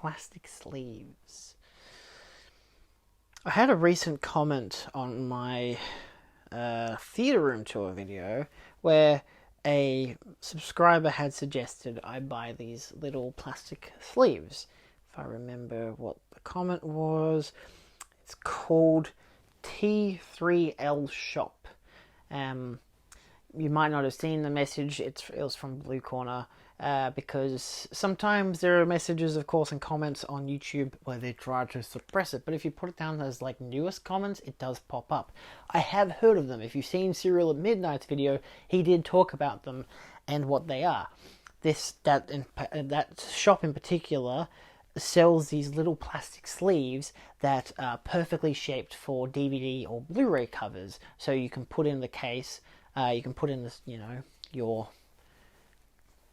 plastic sleeves. I had a recent comment on my theatre room tour video where a subscriber had suggested I buy these little plastic sleeves. If I remember what the comment was, it's called T3L Shop. You might not have seen the message. It was from Blue Corner, because sometimes there are messages, of course, and comments on YouTube where they try to suppress it. But if you put it down as like newest comments, it does pop up. I have heard of them. If you've seen Serial at Midnight's video, he did talk about them and what they are. That shop in particular sells these little plastic sleeves that are perfectly shaped for DVD or Blu-ray covers. So you can put in the case. You can put in this, your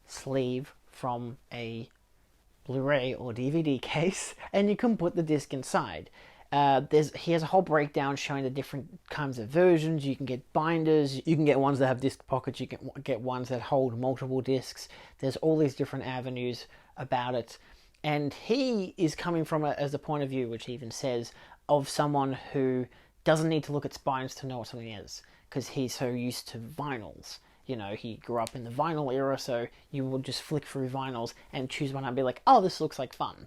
sleeve from a Blu-ray or DVD case, and you can put the disc inside. He has a whole breakdown showing the different kinds of versions. You can get binders, you can get ones that have disc pockets, you can get ones that hold multiple discs. There's all these different avenues about it. And he is coming from as a point of view, which he even says, of someone who doesn't need to look at spines to know what something is, because he's so used to vinyls. He grew up in the vinyl era, so you would just flick through vinyls and choose one and be like, oh, this looks like fun.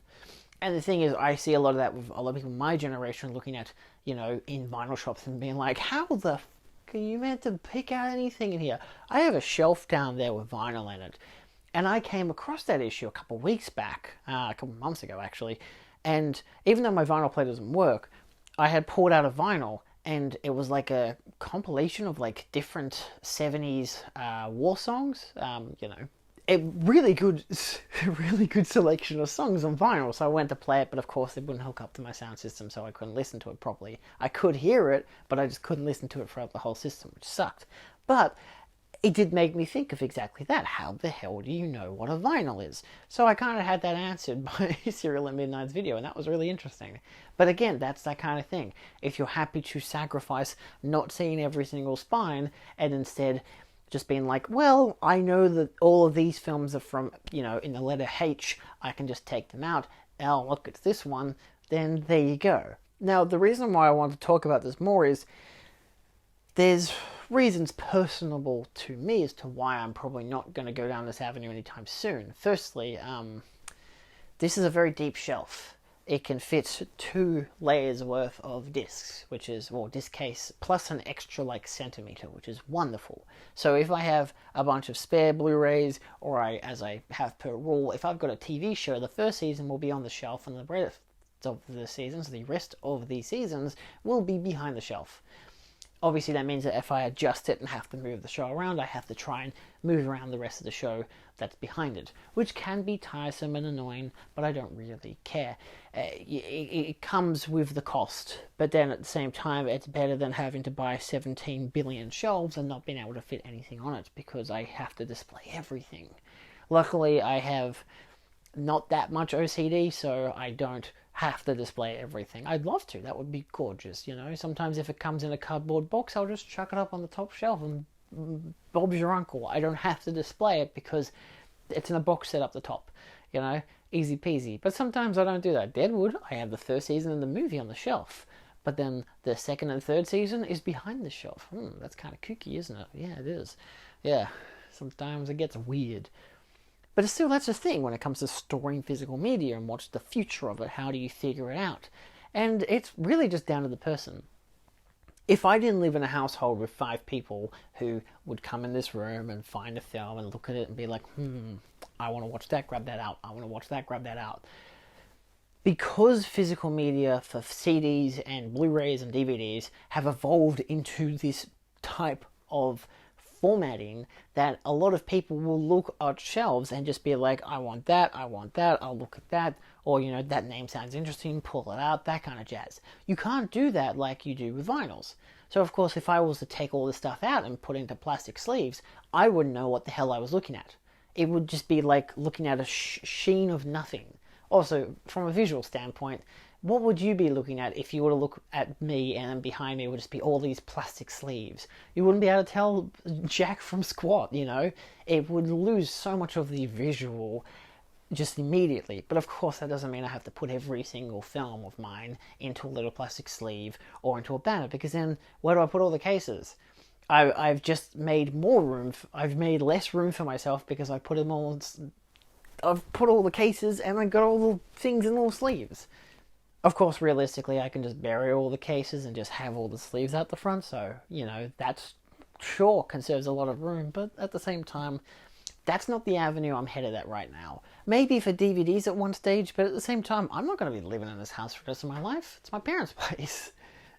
And the thing is, I see a lot of that with a lot of people in my generation looking at, in vinyl shops and being like, how the f*** are you meant to pick out anything in here? I have a shelf down there with vinyl in it. And I came across that issue a couple months ago actually. And even though my vinyl player doesn't work, I had pulled out a vinyl, and it was like a compilation of like different 70s war songs. A really good selection of songs on vinyl. So I went to play it, but of course it wouldn't hook up to my sound system, so I couldn't listen to it properly. I could hear it, but I just couldn't listen to it throughout the whole system, which sucked. But it did make me think of exactly that. How the hell do you know what a vinyl is? So I kind of had that answered by Serial at Midnight's video, and that was really interesting. But again, that's that kind of thing. If you're happy to sacrifice not seeing every single spine, and instead just being like, well, I know that all of these films are from, in the letter H, I can just take them out. Oh, look, it's this one. Then there you go. Now, the reason why I want to talk about this more is there's reasons personable to me as to why I'm probably not going to go down this avenue anytime soon. Firstly, this is a very deep shelf. It can fit 2 layers worth of discs, which is, disc case, plus an extra centimeter, which is wonderful. So if I have a bunch of spare Blu-rays, or as I have per rule, if I've got a TV show, the first season will be on the shelf, and the rest of the seasons will be behind the shelf. Obviously, that means that if I adjust it and have to move the show around, I have to try and move around the rest of the show that's behind it, which can be tiresome and annoying, but I don't really care. It comes with the cost, but then at the same time, it's better than having to buy 17 billion shelves and not being able to fit anything on it, because I have to display everything. Luckily, I have not that much OCD, so I don't have to display everything. I'd love to. That would be gorgeous, Sometimes if it comes in a cardboard box, I'll just chuck it up on the top shelf and Bob's your uncle. I don't have to display it because it's in a box set up the top, easy peasy. But sometimes I don't do that. Deadwood, I have the first season of the movie on the shelf, but then the second and third season is behind the shelf. That's kind of kooky, isn't it? Yeah, it is. Yeah, sometimes it gets weird. But still, that's the thing when it comes to storing physical media and what's the future of it. How do you figure it out? And it's really just down to the person. If I didn't live in a household with 5 people who would come in this room and find a film and look at it and be like, I want to watch that, grab that out. I want to watch that, grab that out. Because physical media for CDs and Blu-rays and DVDs have evolved into this type of formatting, that a lot of people will look at shelves and just be like, I want that, I'll look at that, or that name sounds interesting, pull it out, that kind of jazz. You can't do that like you do with vinyls. So of course, if I was to take all this stuff out and put it into plastic sleeves, I wouldn't know what the hell I was looking at. It would just be like looking at a sheen of nothing. Also, from a visual standpoint, what would you be looking at if you were to look at me and then behind me would just be all these plastic sleeves? You wouldn't be able to tell Jack from squat, It would lose so much of the visual just immediately. But of course, that doesn't mean I have to put every single film of mine into a little plastic sleeve or into a banner, because then where do I put all the cases? I've just made more room. I've made less room for myself because I put them all. I've put all the cases and I got all the things in little sleeves. Of course, realistically, I can just bury all the cases and just have all the sleeves out the front. So that's sure conserves a lot of room, but at the same time, that's not the avenue I'm headed at right now. Maybe for DVDs at one stage, but at the same time, I'm not going to be living in this house for the rest of my life. It's my parents' place,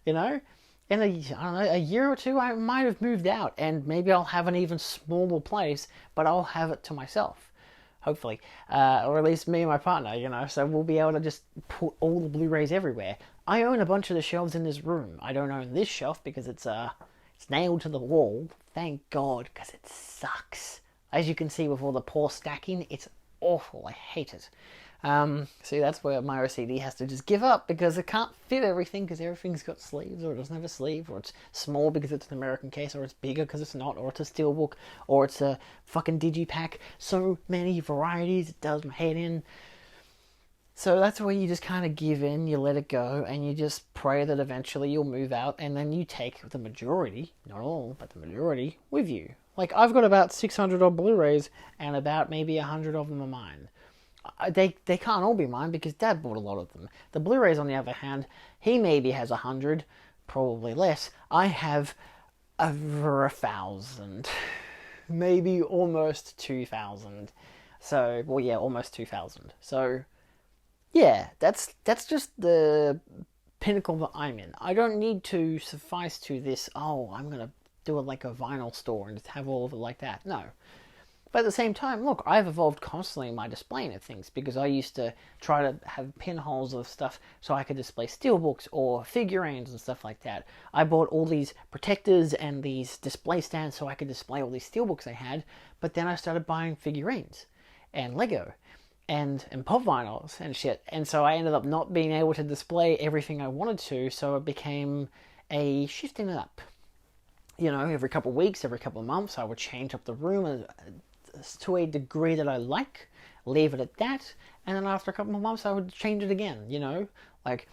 you know? In I don't know, a year or two, I might have moved out, and maybe I'll have an even smaller place, but I'll have it to myself, hopefully. Or at least me and my partner, so we'll be able to just put all the Blu-rays everywhere. I own a bunch of the shelves in this room. I don't own this shelf because it's nailed to the wall. Thank God, because it sucks. As you can see with all the poor stacking, it's awful. I hate it. See, that's where my OCD has to just give up, because it can't fit everything because everything's got sleeves, or it doesn't have a sleeve, or it's small because it's an American case, or it's bigger because it's not, or it's a steelbook, or it's a fucking digipack. So many varieties, it does my head in. So that's where you just kind of give in, you let it go, and you just pray that eventually you'll move out, and then you take the majority, not all, but the majority, with you. Like, I've got about 600 odd Blu-rays, and about maybe 100 of them are mine. They can't all be mine because Dad bought a lot of them. The Blu-rays, on the other hand, he maybe has 100, probably less. I have over 1,000, maybe almost 2,000. So, well, yeah, almost 2,000. So, yeah, that's just the pinnacle that I'm in. I don't need to suffice to this, I'm going to do it like a vinyl store and just have all of it like that. No. But at the same time, look, I've evolved constantly in my displaying of things, because I used to try to have pinholes of stuff so I could display steelbooks or figurines and stuff like that. I bought all these protectors and these display stands so I could display all these steelbooks I had, but then I started buying figurines and Lego and pop vinyls and shit, and so I ended up not being able to display everything I wanted to, so it became a shifting it up. Every couple of weeks, every couple of months, I would change up the room to a degree that I like, leave it at that, and then after a couple of months I would change it again, Like,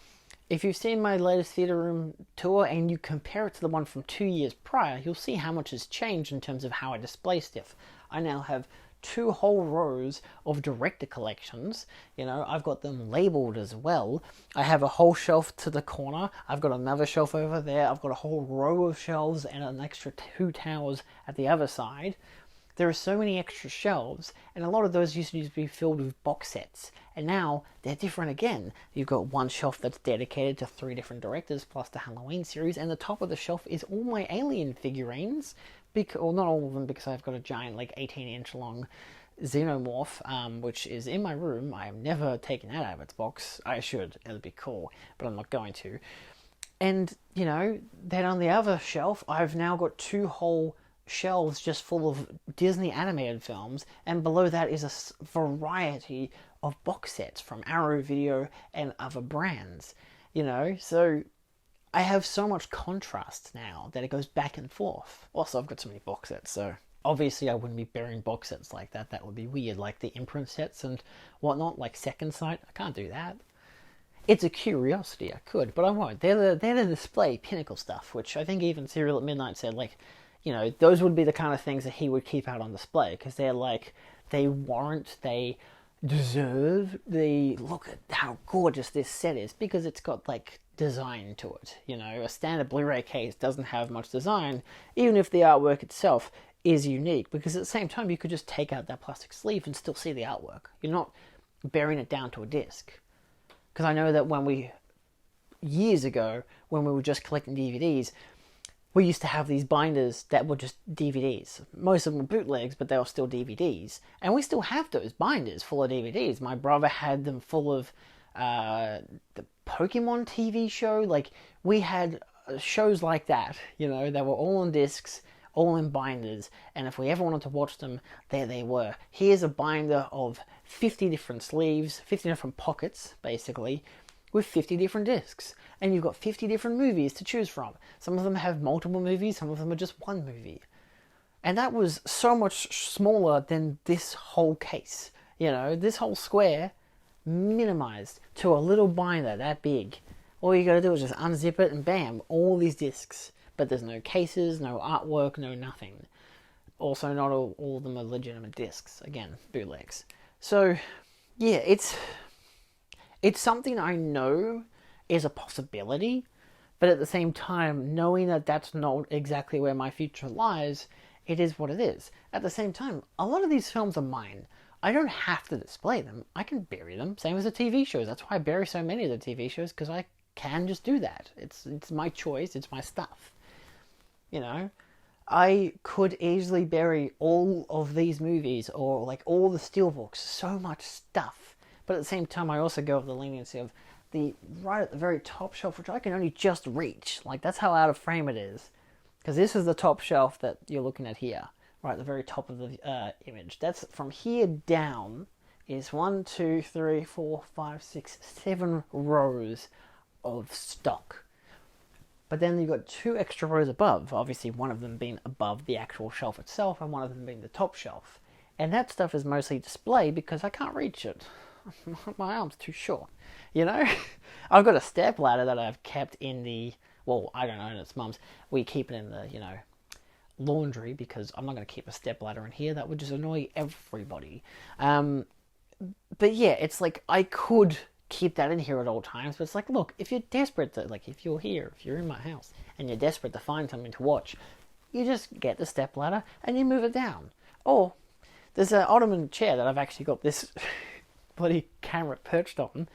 if you've seen my latest theatre room tour and you compare it to the one from 2 years prior, you'll see how much has changed in terms of how I display stuff. I now have 2 whole rows of director collections. I've got them labeled as well. I have a whole shelf to the corner. I've got another shelf over there. I've got a whole row of shelves and an extra 2 towers at the other side. There are so many extra shelves, and a lot of those used to be filled with box sets, and now they're different again. You've got one shelf that's dedicated to 3 different directors plus the Halloween series, and the top of the shelf is all my Alien figurines, well, not all of them, because I've got a giant, 18-inch long Xenomorph, which is in my room. I am never taking that out of its box. I should, it'd be cool, but I'm not going to. And, then on the other shelf, I've now got 2 whole shelves just full of Disney animated films, and below that is a variety of box sets from Arrow Video and other brands, so I have so much contrast now that it goes back and forth. Also, I've got so many box sets, so obviously I wouldn't be burying box sets like that. That would be weird, like the imprint sets and whatnot, like Second Sight. I can't do that. It's a curiosity, I could, but I won't. They're the display pinnacle stuff, which I think even Serial at Midnight said, those would be the kind of things that he would keep out on display, because they're they warrant, they deserve, they look at how gorgeous this set is, because it's got design to it. A standard Blu-ray case doesn't have much design, even if the artwork itself is unique, because at the same time you could just take out that plastic sleeve and still see the artwork. You're not burying it down to a disc. Because I know that years ago, when we were just collecting DVDs, we used to have these binders that were just DVDs. Most of them were bootlegs, but they were still DVDs. And we still have those binders full of DVDs. My brother had them full of the Pokemon TV show. We had shows like that, they were all on discs, all in binders. And if we ever wanted to watch them, there they were. Here's a binder of 50 different sleeves, 50 different pockets, basically, with 50 different discs. And you've got 50 different movies to choose from. Some of them have multiple movies, some of them are just one movie. And that was so much smaller than this whole case. You know, this whole square minimized to a little binder that big. All you gotta do is just unzip it and bam, all these discs. But there's no cases, no artwork, no nothing. Also, not all of them are legitimate discs. Again, bootlegs. So, yeah, it's something I know is a possibility, but at the same time, knowing that that's not exactly where my future lies, it is what it is. At the same time, a lot of these films are mine. I don't have to display them. I can bury them. Same as the TV shows. That's why I bury so many of the TV shows, because I can just do that. It's my choice. It's my stuff. You know? I could easily bury all of these movies or like all the steelbooks. So much stuff. But at the same time, I also go with the leniency of the right at the very top shelf, which I can only just reach. Like, that's how out of frame it is. Because this is the top shelf that you're looking at here. Right at the very top of the image. That's from here down is 1, 2, 3, 4, 5, 6, 7 rows of stock. But then you've got 2 extra rows above. Obviously, one of them being above the actual shelf itself, and one of them being the top shelf. And that stuff is mostly display because I can't reach it. My arm's too short. You know? I've got a step ladder that I've kept in the... Well, I don't know, it's mum's. We keep it in the, you know, laundry, because I'm not going to keep a step ladder in here. That would just annoy everybody. But yeah, it's like I could keep that in here at all times, but it's like, look, if you're desperate to, like, if you're here, if you're in my house and you're desperate to find something to watch, you just get the step ladder and you move it down. Or there's an ottoman chair that I've actually got this bloody camera perched on,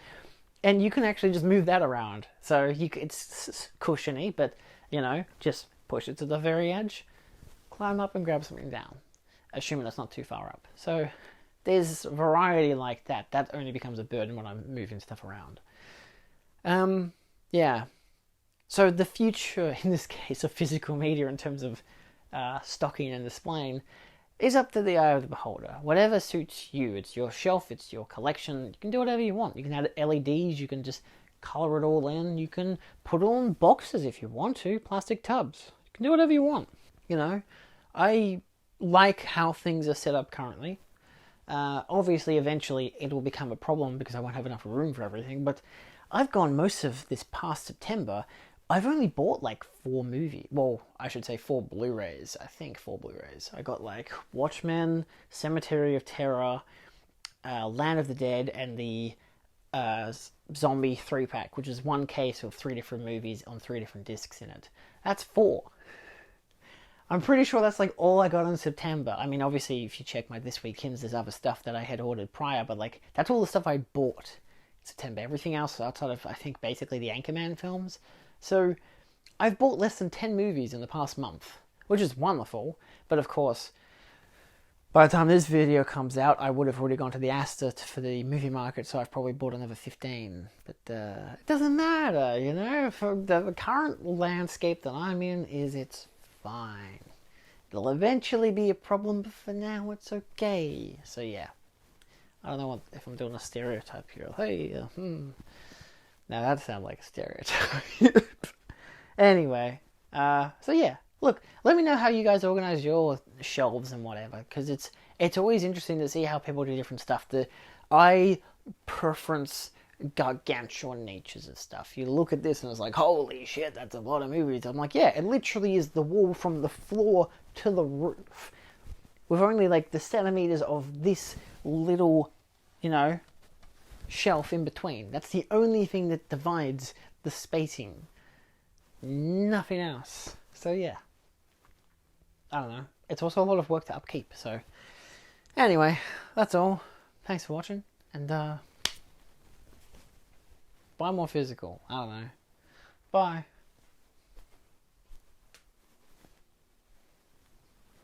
and you can actually just move that around. So it's cushiony, but you know, just push it to the very edge, climb up and grab something down, assuming it's not too far up. So there's variety like that. That only becomes a burden when I'm moving stuff around. Yeah. So the future, in this case, of physical media in terms of stocking and displaying is up to the eye of the beholder. Whatever suits you. It's your shelf, it's your collection. You can do whatever you want. You can add LEDs, you can just colour it all in. You can put it all in boxes if you want to, plastic tubs. You can do whatever you want. You know, I like how things are set up currently. Obviously, eventually, it will become a problem because I won't have enough room for everything. But I've gone most of this past September. I've only bought like 4 movies. Well, I should say 4 Blu-rays. I think 4 Blu-rays. I got like Watchmen, Cemetery of Terror, Land of the Dead, and the Zombie 3-pack, which is one case of 3 different movies on 3 different discs in it. That's 4. I'm pretty sure that's like all I got in September. I mean, obviously, if you check my This Week Hins, there's other stuff that I had ordered prior, but like, that's all the stuff I bought in September. Everything else outside of, I think, basically the Anchorman films. So, I've bought less than 10 movies in the past month, which is wonderful. But of course, by the time this video comes out, I would have already gone to the Astor for the movie market, so I've probably bought another 15. But it doesn't matter, you know? For the current landscape that I'm in, it's fine. It'll eventually be a problem, but for now it's okay. So yeah, I don't know if I'm doing a stereotype here. Hey, now that sounds like a stereotype. Anyway, so yeah, look, let me know how you guys organize your shelves and whatever, because it's always interesting to see how people do different stuff. I preference gargantuan natures of stuff. You look at this and it's like, holy shit, that's a lot of movies. I'm like, yeah, it literally is the wall from the floor to the roof, with only like the centimeters of this little, you know, shelf in between. That's the only thing that divides the spacing. Nothing else. So yeah, I don't know. It's also a lot of work to upkeep. So anyway, that's all. Thanks for watching, and buy more physical. I don't know. Bye.